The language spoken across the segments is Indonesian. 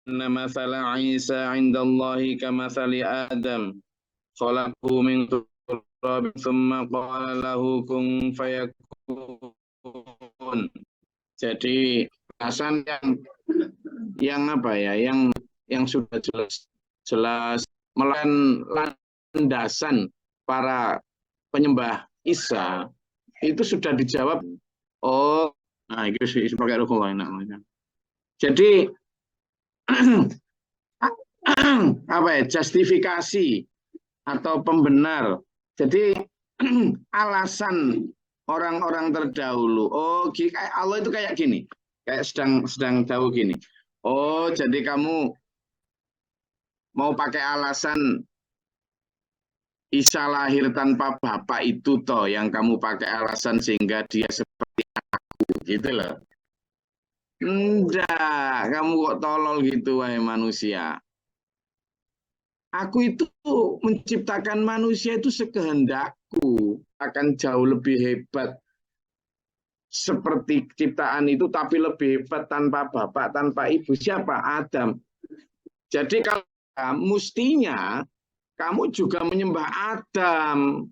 anna mathala Isa 'inda Allahi kamathali Adam khalaqahu min turab thumma qala lahu kun fayakun. Jadi bahasan yang apa ya, yang sudah jelas landasan para penyembah Isa itu sudah dijawab. Oh, nah itu pakai rukun enak. Jadi apa ya, justifikasi atau pembenar. Jadi alasan orang-orang terdahulu. Oh, Allah itu kayak gini. Kayak sedang tahu gini. Oh, jadi kamu mau pakai alasan Isa lahir tanpa bapak itu toh yang kamu pakai alasan sehingga dia seperti aku gitu loh. Enggak, kamu kok tolol gitu wahai manusia. Aku itu menciptakan manusia itu sekehendakku, akan jauh lebih hebat seperti ciptaan itu, tapi lebih hebat tanpa bapak, tanpa ibu. Siapa? Adam. Jadi kalau mestinya kamu juga menyembah Adam,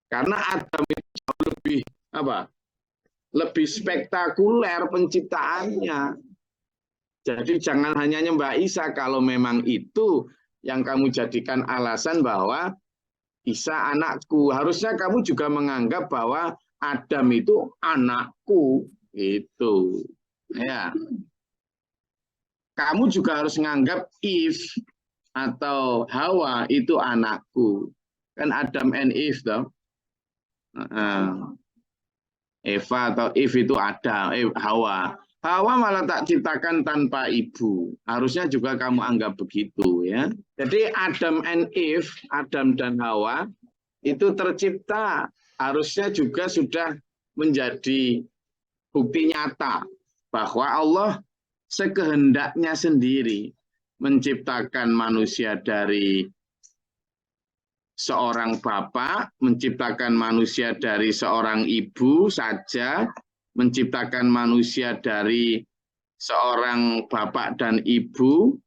karena Adam itu jauh lebih apa? Lebih spektakuler penciptaannya. Jadi jangan hanya nyembah Isa kalau memang itu yang kamu jadikan alasan bahwa Isa anakku. Harusnya kamu juga menganggap bahwa Adam itu anakku, gitu. Ya. Kamu juga harus menganggap Eve atau Hawa itu anakku. Kan Adam and Eve toh. Eva atau Eve itu ada, Hawa. Hawa malah tak ciptakan tanpa ibu. Harusnya juga kamu anggap begitu ya. Jadi Adam and Eve, Adam dan Hawa itu tercipta harusnya juga sudah menjadi bukti nyata bahwa Allah sekehendaknya sendiri menciptakan manusia dari seorang bapak, menciptakan manusia dari seorang ibu saja, menciptakan manusia dari seorang bapak dan ibu,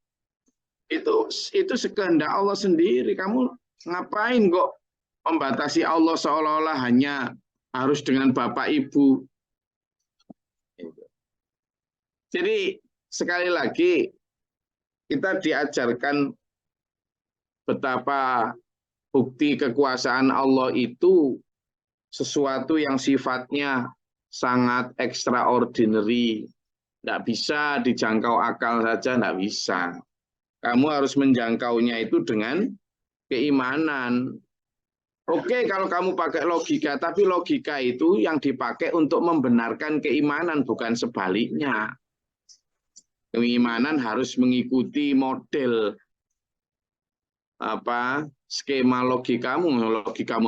itu sekehendak Allah sendiri. Kamu ngapain kok membatasi Allah seolah-olah hanya harus dengan bapak ibu? Jadi sekali lagi kita diajarkan betapa bukti kekuasaan Allah itu sesuatu yang sifatnya sangat extraordinary. Tidak bisa dijangkau akal saja, tidak bisa. Kamu harus menjangkaunya itu dengan keimanan. Oke, kalau kamu pakai logika, tapi logika itu yang dipakai untuk membenarkan keimanan, bukan sebaliknya. Keimanan harus mengikuti model skema logikamu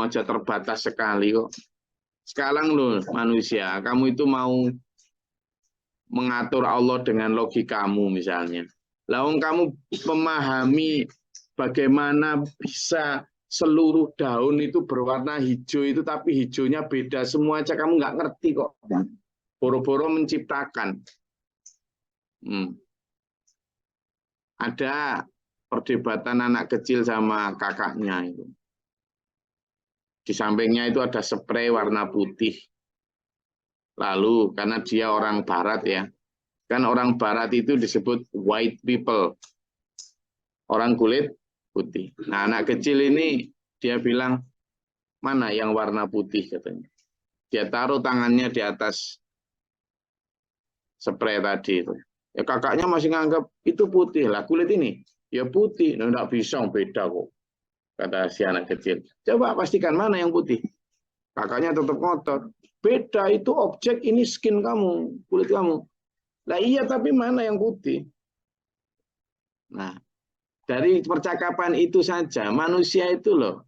aja terbatas sekali kok. Sekarang loh manusia, kamu itu mau mengatur Allah dengan logikamu misalnya. Lalu kamu memahami bagaimana bisa seluruh daun itu berwarna hijau itu, tapi hijaunya beda semua aja kamu nggak ngerti kok. Boro-boro menciptakan. Ada perdebatan anak kecil sama kakaknya itu. Di sampingnya itu ada spray warna putih. Lalu karena dia orang barat ya, kan orang barat itu disebut white people, orang kulit putih. Nah anak kecil ini dia bilang, mana yang warna putih katanya. Dia taruh tangannya di atas spray tadi itu. Ya kakaknya masih nganggap itu putih lah, kulit ini ya putih. Nah, enggak bisa, beda kok, kata si anak kecil. Coba pastikan mana yang putih. Kakaknya tetap ngotot. Beda, itu objek, ini skin kamu, kulit kamu. Lah iya, tapi mana yang putih? Nah, dari percakapan itu saja, manusia itu loh,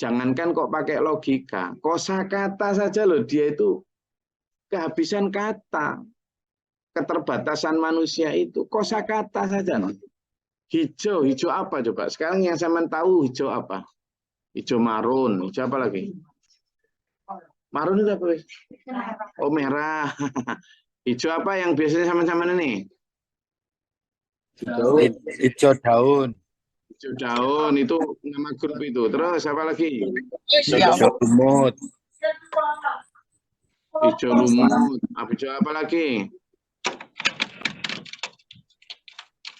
jangankan kok pakai logika, kosakata saja loh, dia itu kehabisan kata. Keterbatasan manusia itu kosakata saja. Hijau, hijau apa coba? Sekarang yang saya tahu hijau apa? Hijau marun, hijau apa lagi? Marun itu apa? Oh merah. Hijau apa yang biasanya sama-sama ini? Hijau daun. Hijau daun itu nama grup itu. Terus apa lagi? Hijau lumut. Hijau lumut. Hijau apa lagi?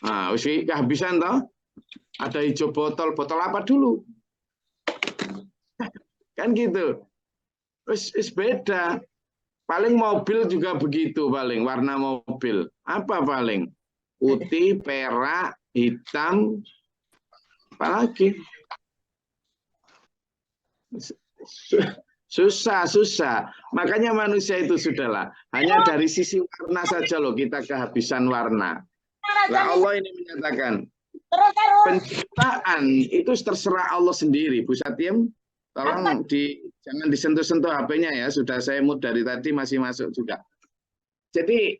Nah, usia kehabisan toh? Ada hijau botol. Botol apa dulu? Kan gitu. Wis beda. Paling mobil juga begitu paling, warna mobil. Apa paling? Putih, perak, hitam, apalagi? Susah. Makanya manusia itu sudahlah. Hanya dari sisi warna saja loh kita kehabisan warna. Nah, Allah ini menyatakan, penciptaan itu terserah Allah sendiri. Bu Satiem, tolong jangan disentuh-sentuh HP-nya ya. Sudah saya mute dari tadi masih masuk juga. Jadi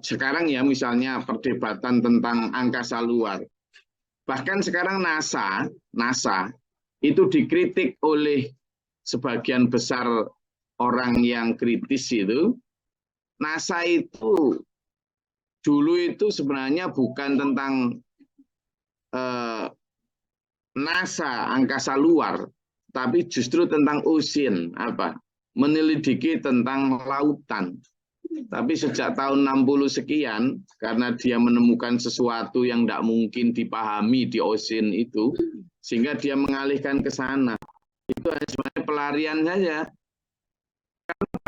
sekarang ya misalnya perdebatan tentang angkasa luar. Bahkan sekarang NASA itu dikritik oleh sebagian besar orang yang kritis itu. NASA itu dulu itu sebenarnya bukan tentang NASA angkasa luar, tapi justru tentang ocean, menyelidiki tentang lautan. Tapi sejak tahun 60 sekian, karena dia menemukan sesuatu yang tidak mungkin dipahami di ocean itu, sehingga dia mengalihkan ke sana. Itu hanya sebenarnya pelarian saja. Karena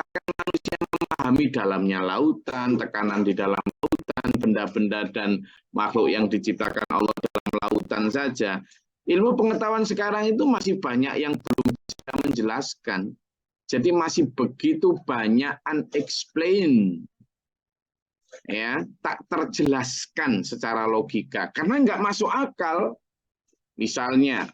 manusia memahami dalamnya lautan, tekanan di dalam lautan, benda-benda dan makhluk yang diciptakan Allah dalam lautan saja. Ilmu pengetahuan sekarang itu masih banyak yang belum bisa menjelaskan. Jadi masih begitu banyak unexplained, ya, tak terjelaskan secara logika karena nggak masuk akal. Misalnya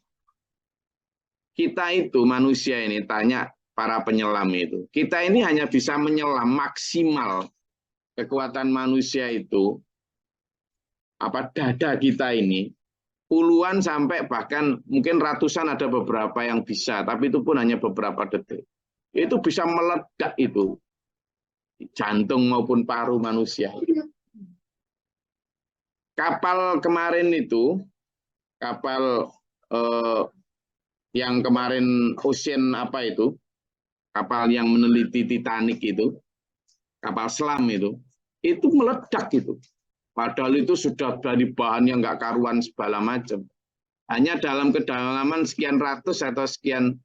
kita itu manusia ini tanya para penyelam itu, kita ini hanya bisa menyelam maksimal kekuatan manusia itu dada kita ini puluhan sampai bahkan mungkin ratusan, ada beberapa yang bisa, tapi itu pun hanya beberapa detik. Itu bisa meledak itu jantung maupun paru manusia. Kapal kemarin itu, kapal yang kemarin Ocean kapal yang meneliti Titanic itu, kapal selam itu meledak itu. Padahal itu sudah dari bahan yang nggak karuan segala macam. Hanya dalam kedalaman sekian ratus atau sekian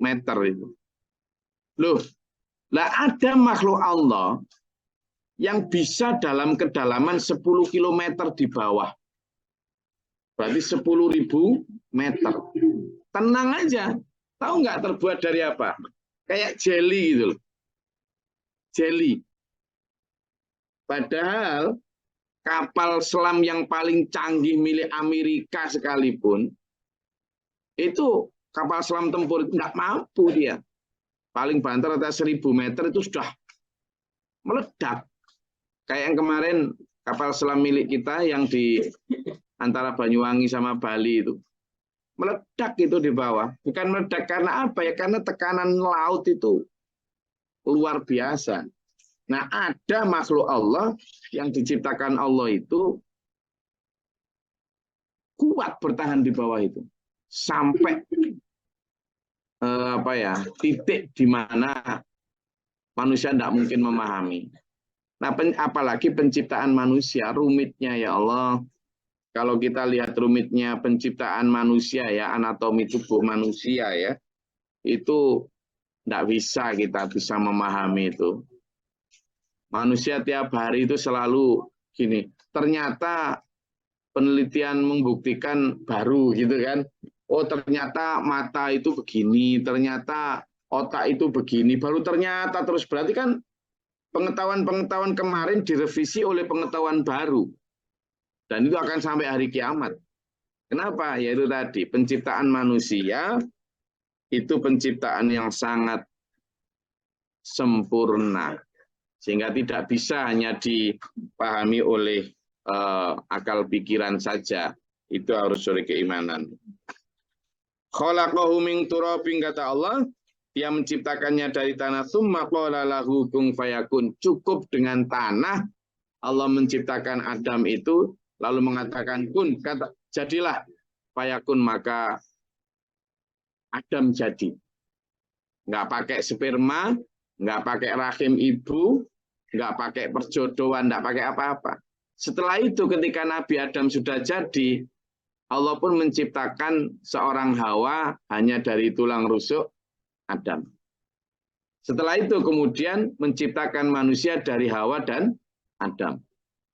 meter itu. Loh, lah ada makhluk Allah yang bisa dalam kedalaman 10 km di bawah. Berarti 10.000 meter. Tenang aja. Tahu nggak terbuat dari apa? Kayak jelly gitu loh. Jelly. Padahal kapal selam yang paling canggih milik Amerika sekalipun, itu kapal selam tempur nggak mampu dia. Paling banter atas 1.000 meter itu sudah meledak. Kayak yang kemarin kapal selam milik kita yang di antara Banyuwangi sama Bali itu. Meledak itu di bawah. Bukan meledak karena apa ya? Karena tekanan laut itu luar biasa. Nah, ada makhluk Allah yang diciptakan Allah itu kuat bertahan di bawah itu. Sampai titik di mana manusia tidak mungkin memahami. Nah, apalagi penciptaan manusia, rumitnya ya Allah. Kalau kita lihat rumitnya penciptaan manusia ya, anatomi tubuh manusia ya, itu tidak kita bisa memahami itu. Manusia tiap hari itu selalu gini, ternyata penelitian membuktikan baru gitu kan. Oh ternyata mata itu begini, ternyata otak itu begini, baru ternyata terus berarti kan pengetahuan-pengetahuan kemarin direvisi oleh pengetahuan baru. Dan itu akan sampai hari kiamat. Kenapa? Yaitu tadi, penciptaan manusia itu penciptaan yang sangat sempurna. Sehingga tidak bisa hanya dipahami oleh akal pikiran saja. Itu harus oleh keimanan. Khalaqahu min turabin, kata Allah, Dia menciptakannya dari tanah. Tsumma qala lahu kun fayakun. Cukup dengan tanah Allah menciptakan Adam itu, lalu mengatakan kun, kata jadilah, fayakun, maka Adam jadi. Nggak pakai sperma, nggak pakai rahim ibu, nggak pakai perjodohan, nggak pakai apa-apa. Setelah itu ketika Nabi Adam sudah jadi, Allah pun menciptakan seorang Hawa hanya dari tulang rusuk Adam. Setelah itu kemudian menciptakan manusia dari Hawa dan Adam.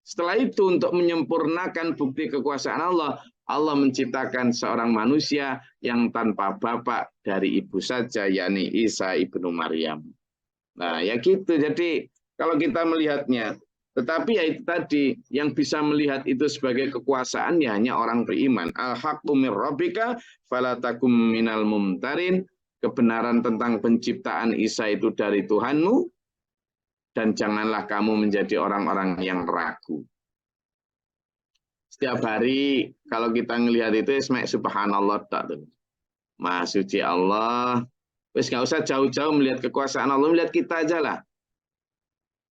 Setelah itu untuk menyempurnakan bukti kekuasaan Allah, Allah menciptakan seorang manusia yang tanpa bapak dari ibu saja, yakni Isa ibnu Maryam. Nah, ya gitu. Jadi kalau kita melihatnya, tetapi ya itu tadi, yang bisa melihat itu sebagai kekuasaan ya hanya orang beriman. Al-haqqu mir rabbika fala takum minal mumtarin. Kebenaran tentang penciptaan Isa itu dari Tuhanmu, dan janganlah kamu menjadi orang-orang yang ragu. Setiap hari kalau kita ngelihat itu subhanallah tak tuh. Maha suci Allah. Wes nggak usah jauh-jauh melihat kekuasaan Allah, melihat kita aja lah.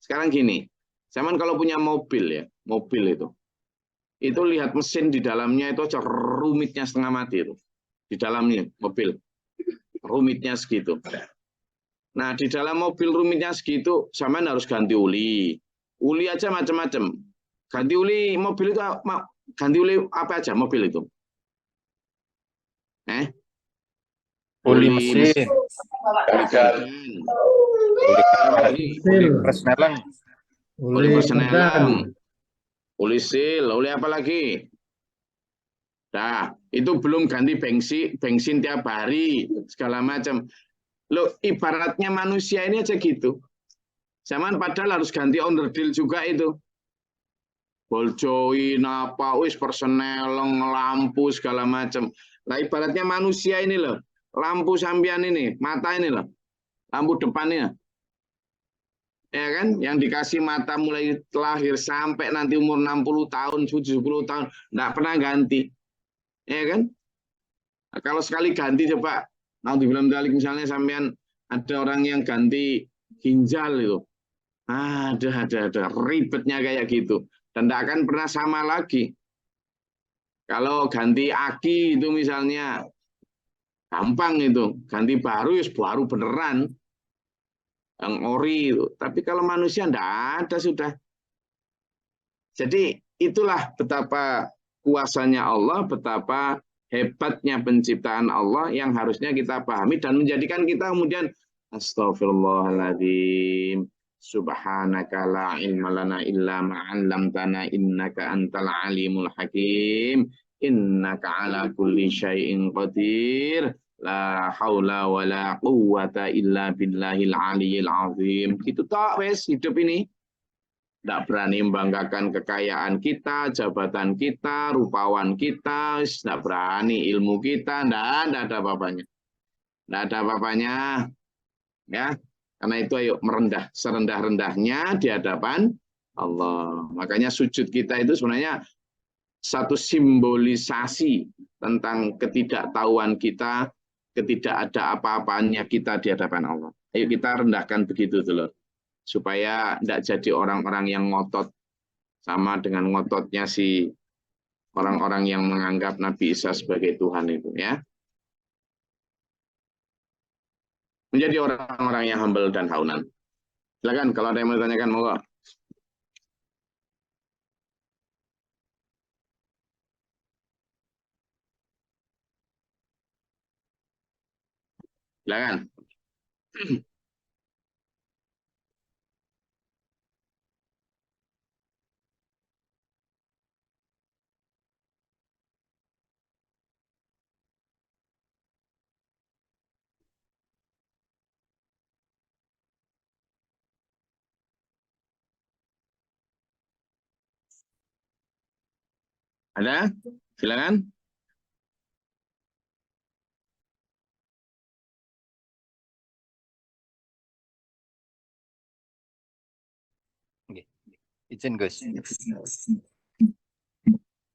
Sekarang gini, zaman kalau punya mobil ya, mobil itu lihat mesin di dalamnya itu aja rumitnya setengah mati itu. Di dalamnya mobil rumitnya segitu. Nah, di dalam mobil rumitnya segitu, zaman harus ganti uli. Uli aja macam-macam. Ganti uli mobil itu, ganti uli apa aja mobil itu? Uli mesin, uli persneling, uli persneling, uli sil, uli apa lagi? Nah, itu belum ganti bensin tiap hari, segala macam. Loh, ibaratnya manusia ini aja gitu. Zaman padahal harus ganti onderdil juga itu. Boljoin apa, wis persneleng, lampu segala macam. Nah, ibaratnya manusia ini loh, lampu sambian ini, mata ini loh, lampu depannya. Ya kan, yang dikasih mata mulai lahir sampai nanti umur 60 tahun, 70 tahun, enggak pernah ganti. Ya kan? Nah, kalau sekali ganti coba, nanti bilang misalnya sampean ada orang yang ganti ginjal itu. Ada ribetnya kayak gitu. Dan tidak akan pernah sama lagi. Kalau ganti aki itu misalnya, gampang itu. Ganti baru, ya baru beneran. Yang ori itu. Tapi kalau manusia tidak ada sudah. Jadi itulah betapa kuasanya Allah, betapa hebatnya penciptaan Allah yang harusnya kita pahami dan menjadikan kita kemudian astagfirullahaladzim. Subhanaka la ilma lana illa ma 'allamtana innaka antal alimul hakim. Innaka ala kulli syai'in qadir. La haula wa la quwwata illa billahil aliyil azim. Gitu tak wes hidup ini. Tidak berani membanggakan kekayaan kita, jabatan kita, rupawan kita, tidak berani ilmu kita, tidak ada apa-apanya. Tidak ada apa-apanya. Ya, karena itu ayo merendah serendah-rendahnya di hadapan Allah. Makanya sujud kita itu sebenarnya satu simbolisasi tentang ketidaktahuan kita, ketidakada apa-apanya kita di hadapan Allah. Ayo kita rendahkan begitu dulu. Supaya tidak jadi orang-orang yang ngotot sama dengan ngototnya si orang-orang yang menganggap Nabi Isa sebagai Tuhan itu ya. Menjadi orang-orang yang humble dan haunan. Silakan kalau ada yang mau ditanyakan monggo. Silakan. Ada? Silakan. izin Gus.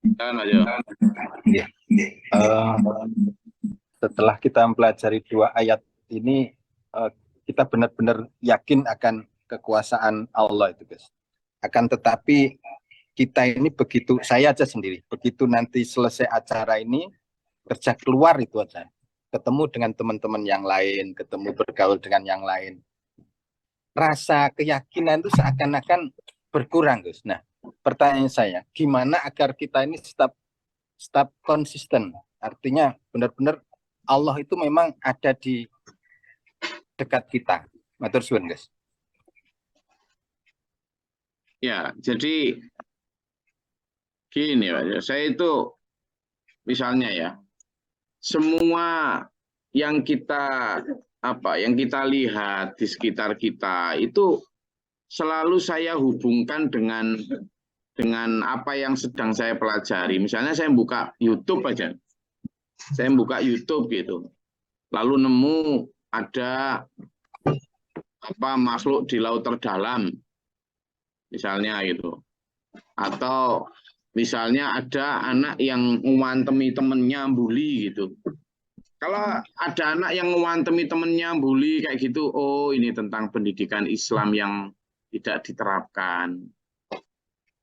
Silakan aja. Setelah kita mempelajari dua ayat ini, kita benar-benar yakin akan kekuasaan Allah itu, guys. Akan tetapi kita ini begitu, saya aja sendiri, begitu nanti selesai acara ini, kerja keluar itu aja, ketemu dengan teman-teman yang lain, ketemu bergaul dengan yang lain, rasa keyakinan itu seakan-akan berkurang, Gus. Nah, pertanyaan saya, gimana agar kita ini tetap konsisten? Artinya benar-benar Allah itu memang ada di dekat kita. Matur suwun, Gus. Ya, jadi gini, Pak. Saya itu misalnya ya, semua yang kita lihat di sekitar kita itu selalu saya hubungkan dengan apa yang sedang saya pelajari. Misalnya saya buka YouTube aja. Saya buka YouTube gitu. Lalu nemu ada makhluk di laut terdalam. Misalnya gitu. Atau misalnya ada anak yang ngewantemi temennya bully gitu. Kalau ada anak yang ngewantemi temennya bully kayak gitu, oh ini tentang pendidikan Islam yang tidak diterapkan.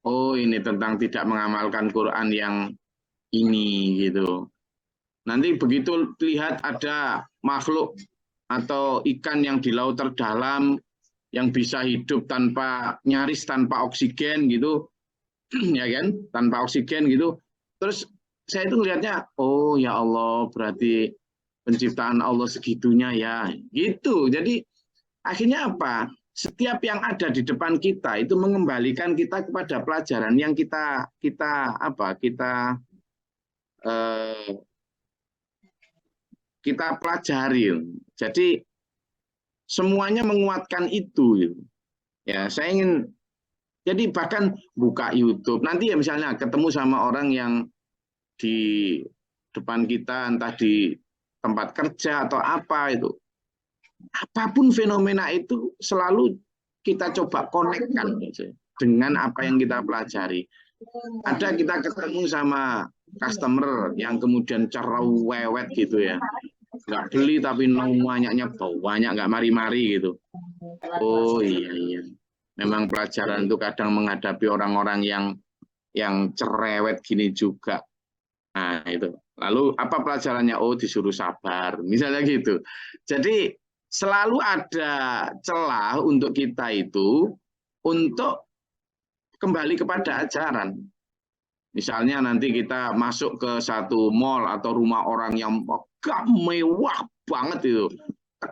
Oh ini tentang tidak mengamalkan Quran yang ini gitu. Nanti begitu lihat ada makhluk atau ikan yang di laut terdalam yang bisa hidup nyaris tanpa oksigen gitu, ya kan, tanpa oksigen gitu. Terus saya itu melihatnya, oh ya Allah, berarti penciptaan Allah segitunya ya, gitu. Jadi akhirnya apa? Setiap yang ada di depan kita itu mengembalikan kita kepada pelajaran yang kita pelajari. Jadi semuanya menguatkan itu. Ya, saya ingin jadi bahkan buka YouTube nanti ya misalnya ketemu sama orang yang di depan kita entah di tempat kerja atau apa itu. Apapun fenomena itu selalu kita coba konekkan dengan apa yang kita pelajari. Ada kita ketemu sama customer yang kemudian cerewet gitu ya. Nggak beli tapi banyaknya banyak nggak mari-mari gitu. Oh iya. Memang pelajaran itu kadang menghadapi orang-orang yang cerewet gini juga. Nah itu. Lalu apa pelajarannya? Oh disuruh sabar. Misalnya gitu. Jadi selalu ada celah untuk kita itu untuk kembali kepada ajaran. Misalnya nanti kita masuk ke satu mall atau rumah orang yang mewah banget itu,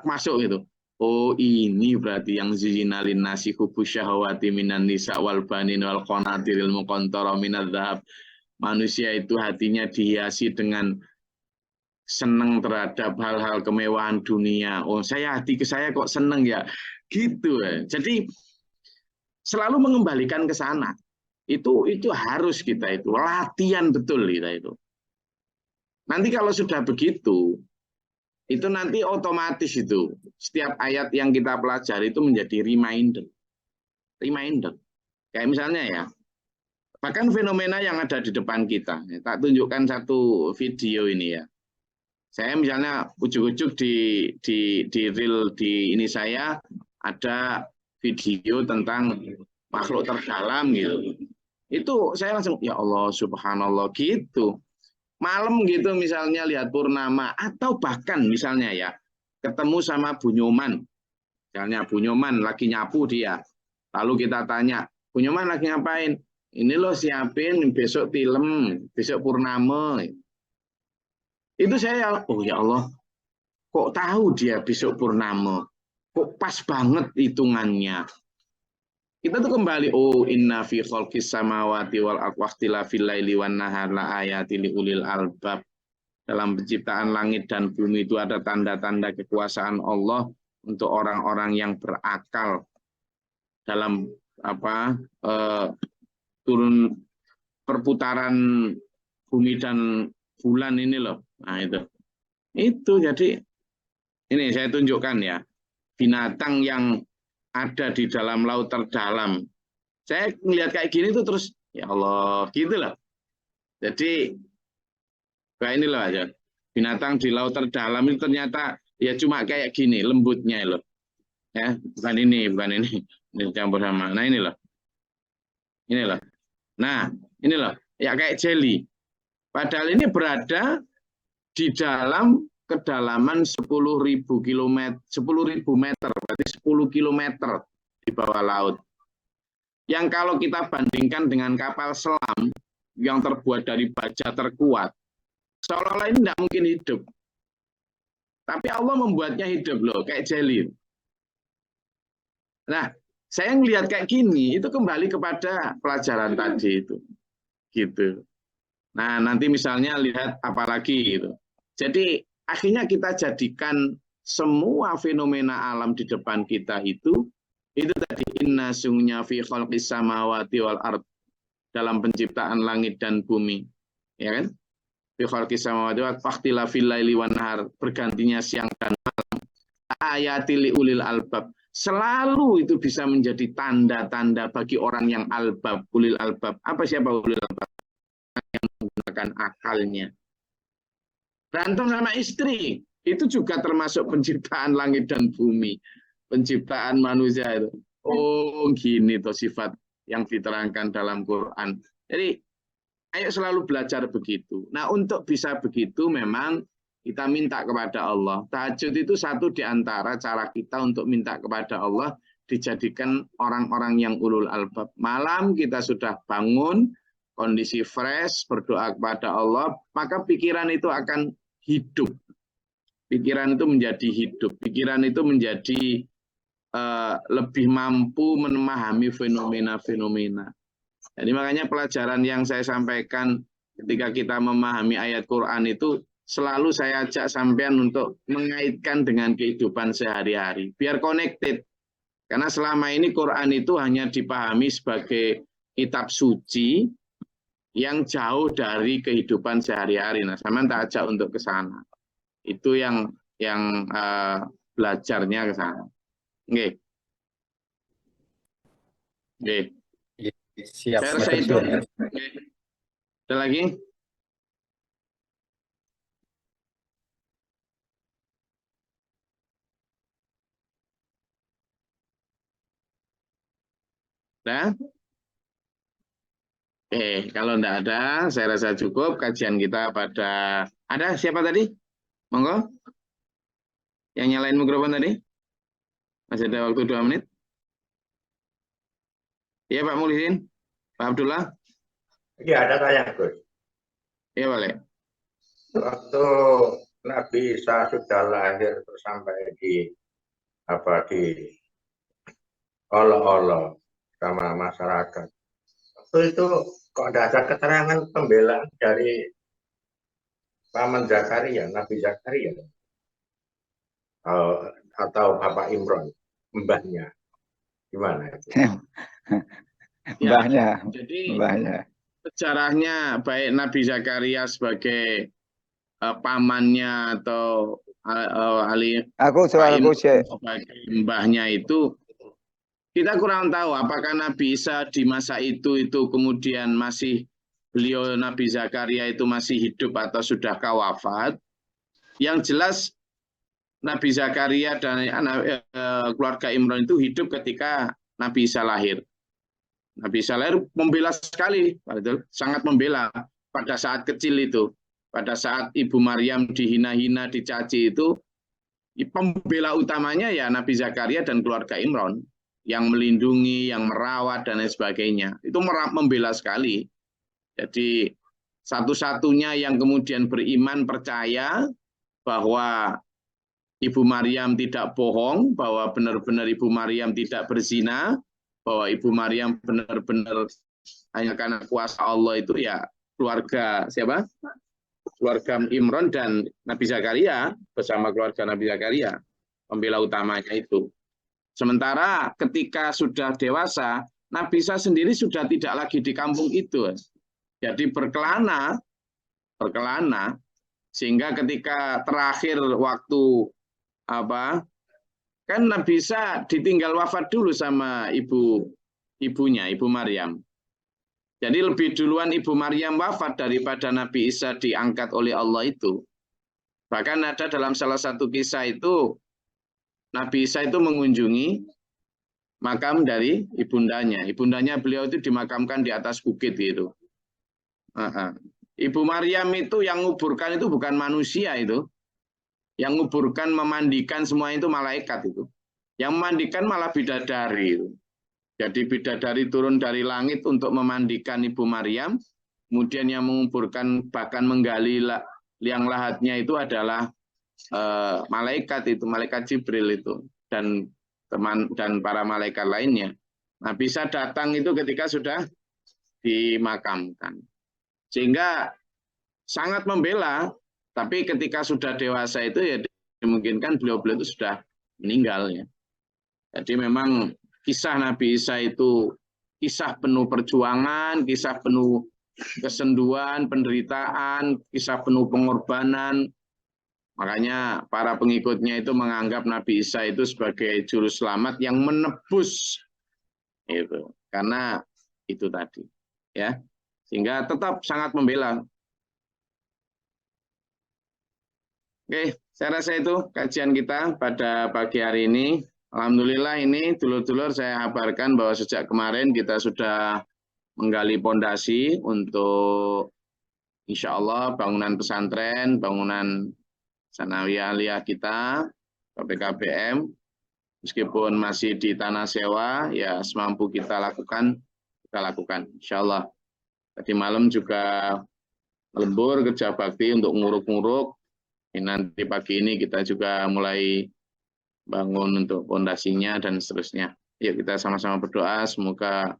masuk itu. Oh ini berarti yang zinalin nasi hubus syahwati minan nisa wal banin wal qanatiril muqantara minadz dzahab. Manusia itu hatinya dihiasi dengan senang terhadap hal-hal kemewahan dunia. Oh hati saya kok senang ya, gitu. Jadi selalu mengembalikan ke sana. Itu harus kita itu latihan betul kita itu. Nanti kalau sudah begitu, itu nanti otomatis itu setiap ayat yang kita pelajari itu menjadi reminder. Kayak misalnya ya, bahkan fenomena yang ada di depan kita. Tak tunjukkan satu video ini ya. Saya misalnya ujuk-ujuk di reel di ini saya ada video tentang makhluk terdalam gitu. Itu saya langsung ya Allah subhanallah gitu. Malam gitu misalnya lihat purnama atau bahkan misalnya ya ketemu sama Bu Nyoman. Misalnya Bu Nyoman lagi nyapu dia. Lalu kita tanya, Bu Nyoman lagi ngapain? Ini loh siapin besok film, besok purnama. Itu saya oh ya Allah kok tahu dia besok purnama. Kok pas banget hitungannya. Kita tuh kembali inna fi khalqis samawati wal ardi wakhtilafil laili wan nahar la ayatil liulil albab. Dalam penciptaan langit dan bumi itu ada tanda-tanda kekuasaan Allah untuk orang-orang yang berakal dalam turun perputaran bumi dan bulan ini loh. Nah itu jadi ini saya tunjukkan ya binatang yang ada di dalam laut terdalam. Saya melihat kayak gini tuh terus, ya Allah, gitu loh. Jadi, kayak ini loh aja. Binatang di laut terdalam itu ternyata ya cuma kayak gini lembutnya loh. Ya, bukan ini. Ini campur sama. Nah, ini loh. Ini loh. Nah, ini loh. Ya kayak jelly. Padahal ini berada di dalam kedalaman 10.000 kilometer, 10.000 meter, berarti 10 kilometer di bawah laut. Yang kalau kita bandingkan dengan kapal selam yang terbuat dari baja terkuat, seolah-olah ini tidak mungkin hidup. Tapi Allah membuatnya hidup loh, kayak jelly. Nah, saya ngelihat kayak gini, itu kembali kepada pelajaran tadi itu. Gitu. Nah, nanti misalnya lihat apalagi gitu. Jadi akhirnya kita jadikan semua fenomena alam di depan kita itu tadi inna sungnya fi khalqis samawati wal ard, dalam penciptaan langit dan bumi, ya kan? Fi khalqis samawati wal fakhtilafil laili wan nahar, bergantinya siang dan malam, ayatil ulil albab, selalu itu bisa menjadi tanda-tanda bagi orang yang albab, ulil albab. Apa siapa ulil albab? Menggunakan akalnya. Berantem sama istri, itu juga termasuk penciptaan langit dan bumi, penciptaan manusia itu. Oh, gini tuh sifat yang diterangkan dalam Quran. Jadi, ayo selalu belajar begitu. Nah, untuk bisa begitu memang kita minta kepada Allah. Tahajud itu satu di antara cara kita untuk minta kepada Allah dijadikan orang-orang yang ulul albab. Malam kita sudah bangun, kondisi fresh, berdoa kepada Allah, maka pikiran itu akan hidup. Pikiran itu menjadi hidup. Pikiran itu menjadi lebih mampu memahami fenomena-fenomena. Jadi makanya pelajaran yang saya sampaikan ketika kita memahami ayat Quran itu selalu saya ajak sampean untuk mengaitkan dengan kehidupan sehari-hari. Biar connected. Karena selama ini Quran itu hanya dipahami sebagai kitab suci yang jauh dari kehidupan sehari-hari. Nah, saya tak ajak untuk ke sana. Itu yang belajarnya ke sana. Oke. Oke. Siap. Saya rasa itu. Oke. Ada lagi? Nah? Kalau enggak ada, saya rasa cukup kajian kita pada... Ada siapa tadi? Monggo. Yang nyalain mikrofon tadi? Masih ada waktu 2 menit. Iya Pak Muhyiddin, Pak Abdullah. Iya, ada tanya, Gus. Iya, boleh. Waktu Nabi Isa sudah lahir terus sampai di olo-olo sama masyarakat. Waktu itu kok ada keterangan pembelaan dari Paman Zakaria, Nabi Zakaria, atau Bapak Imron, mbahnya, gimana itu? Mbahnya, jadi mbahnya. sejarahnya baik Nabi Zakaria sebagai pamannya atau sebagai mbahnya itu kita kurang tahu apakah Nabi Isa di masa itu kemudian masih beliau Nabi Zakaria itu masih hidup atau sudah wafat. Yang jelas Nabi Zakaria dan keluarga Imran itu hidup ketika Nabi Isa lahir. Nabi Isa lahir membela sekali, sangat membela pada saat kecil itu. Pada saat Ibu Maryam dihina-hina, dicaci itu, pembela utamanya ya Nabi Zakaria dan keluarga Imran, yang melindungi, yang merawat, dan lain sebagainya. Itu membela sekali. Jadi satu-satunya yang kemudian beriman, percaya bahwa Ibu Maryam tidak bohong, bahwa benar-benar Ibu Maryam tidak berzina, bahwa Ibu Maryam benar-benar hanya karena kuasa Allah itu ya keluarga siapa? Keluarga Imran dan Nabi Zakaria bersama keluarga Nabi Zakaria, pembela utamanya itu. Sementara ketika sudah dewasa, Nabi Isa sendiri sudah tidak lagi di kampung itu. Jadi berkelana, sehingga ketika terakhir waktu kan Nabi Isa ditinggal wafat dulu sama ibunya, Ibu Maryam. Jadi lebih duluan Ibu Maryam wafat daripada Nabi Isa diangkat oleh Allah itu. Bahkan ada dalam salah satu kisah itu, Nabi Isa itu mengunjungi makam dari ibundanya. Ibundanya beliau itu dimakamkan di atas bukit gitu. Ibu Maryam itu yang nguburkan itu bukan manusia itu. Yang nguburkan, memandikan semua itu malaikat itu. Yang memandikan malah bidadari itu. Jadi bidadari turun dari langit untuk memandikan Ibu Maryam. Kemudian yang menguburkan bahkan menggali liang lahatnya itu adalah malaikat itu, malaikat Jibril itu dan teman dan para malaikat lainnya. Nah, bisa datang itu ketika sudah dimakamkan. Sehingga sangat membela, tapi ketika sudah dewasa itu ya dimungkinkan beliau-beliau itu sudah meninggal ya. Jadi memang kisah Nabi Isa itu kisah penuh perjuangan, kisah penuh kesenduan, penderitaan, kisah penuh pengorbanan. Makanya para pengikutnya itu menganggap Nabi Isa itu sebagai juru selamat yang menebus itu. Karena itu tadi, ya. Sehingga tetap sangat membela. Oke, saya rasa itu kajian kita pada pagi hari ini. Alhamdulillah ini dulur-dulur saya kabarkan bahwa sejak kemarin kita sudah menggali pondasi untuk insya Allah bangunan pesantren, bangunan sanawiyah aliyah kita, PPKBM, meskipun masih di tanah sewa, ya semampu kita lakukan, insya Allah. Tadi malam juga lembur kerja bakti untuk nguruk-nguruk, nanti pagi ini kita juga mulai bangun untuk pondasinya dan seterusnya. Yuk kita sama-sama berdoa, semoga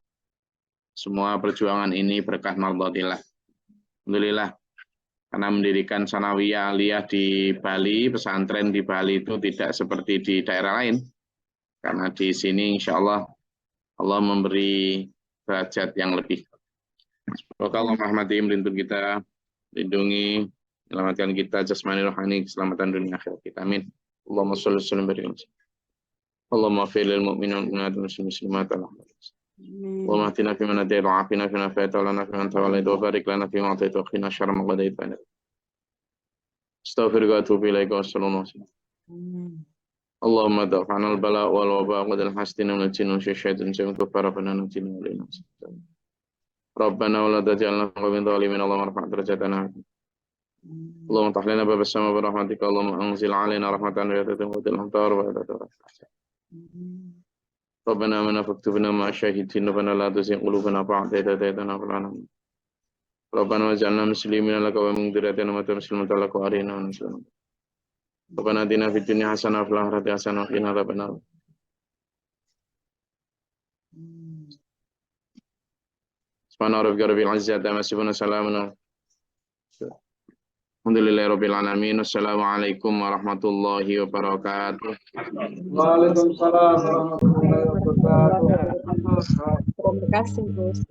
semua perjuangan ini berkah mardhatillah. Alhamdulillah. Karena mendirikan sanawiyah aliyah di Bali, pesantren di Bali itu tidak seperti di daerah lain. Karena di sini insya Allah Allah memberi derajat yang lebih. Semoga Allah rahmati melindungi kita, lindungi, selamatkan kita jasmani rohani, keselamatan dunia akhirat kita. Amin. Allahumma sholli wa sallim barik. Allahumma fil lil mu'minin wal muslimat Allahumma atina fi man hadayta wa afina fi man afayta wa lana fi man tawallayta wa barik lana fi ma atayta wa qina syarra ma qadayta. Astaghfiruka wa atubu ilaika wa sallallahu alaihi wasallam. Allahumma da'fa'na al-bala' wal waba' wa qad al-hasdina min al-jinni wa syaitan wa rabbana najina wa lana. Rabbana wa la taj'alna min dhalimin Allahumma rfa' darajatana. Allahumma iftah lana bab as-sama' bi rahmatika Allahumma anzil 'alaina rahmatan wa tawakkal amtar wa ربنا آمنا فاكتبنا مع الشاهدين ربنا لا تزغ قلوبنا بعد إذ هديتنا وهب لنا ربنا واجعلنا مسلمين لك ومن ذريتنا أمة مسلمة لك وأرنا ونسلم ربنا آتنا في الدنيا حسنة وفي الآخرة حسنة وقنا عذاب النار سبحان ربك رب العزة عما يصفون وسلام Alhamdulillahirabbil alamin. Wassalamualaikum warahmatullahi wabarakatuh. Waalaikumsalam warahmatullahi wabarakatuh. Terima kasih, Gus.